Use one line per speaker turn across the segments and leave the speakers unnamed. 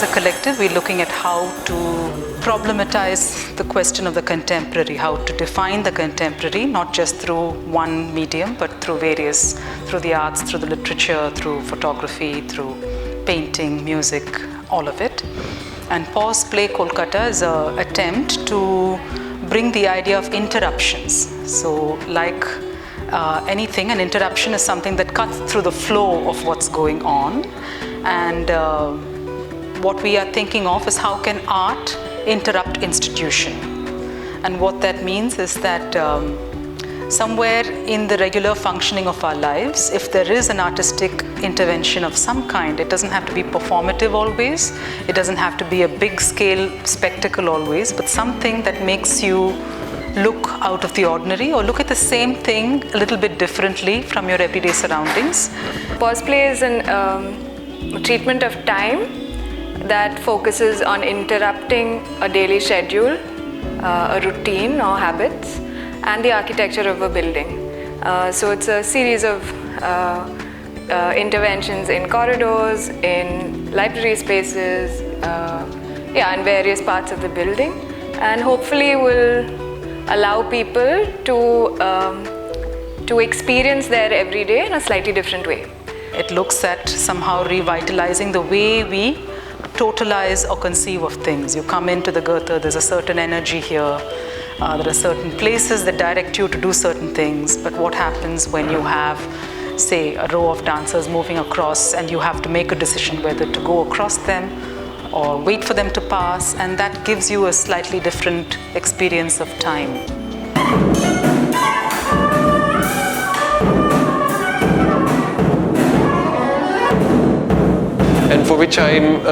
as a collective, we're looking at how to problematize the question of the contemporary, how to define the contemporary, not just through one medium, but through the arts, through the literature, through photography, through painting, music, all of it. And Pause Play Kolkata is an attempt to bring the idea of interruptions. So like anything, an interruption is something that cuts through the flow of what's going on. And what we are thinking of is how can art interrupt institution? And what that means is that somewhere in the regular functioning of our lives, if there is an artistic intervention of some kind, it doesn't have to be performative always, it doesn't have to be a big scale spectacle always, but something that makes you look out of the ordinary or look at the same thing a little bit differently from your everyday surroundings.
Pause Play is a treatment of time that focuses on interrupting a daily schedule, a routine or habits, and the architecture of a building. So it's a series of interventions in corridors, in library spaces, in various parts of the building, and hopefully will allow people to experience their everyday in a slightly different way.
It looks at somehow revitalizing the way we totalize or conceive of things. You come into the Goethe, there's a certain energy here. There are certain places that direct you to do certain things, but what happens when you have, say, a row of dancers moving across and you have to make a decision whether to go across them or wait for them to pass, and that gives you a slightly different experience of time.
And for which I'm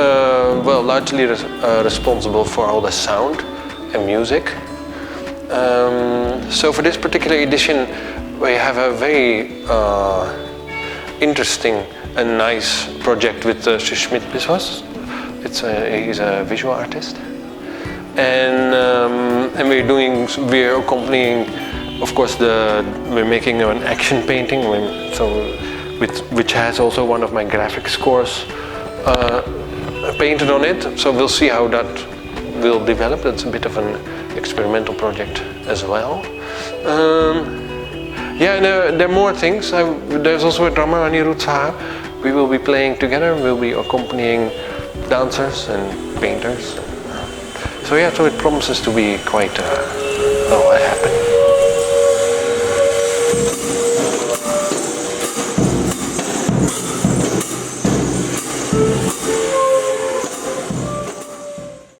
largely responsible for all the sound and music. So for this particular edition, we have a very interesting and nice project with Sushmit Biswas. He's a visual artist, and we're accompanying, of course, we're making an action painting, which has also one of my graphic scores painted on it. So we'll see how that will develop. It's a bit of an experimental project as well. And there are more things. There's also a drummer, Anirudh Saha. We will be playing together. We'll be accompanying dancers and painters. So it promises to be quite a happening.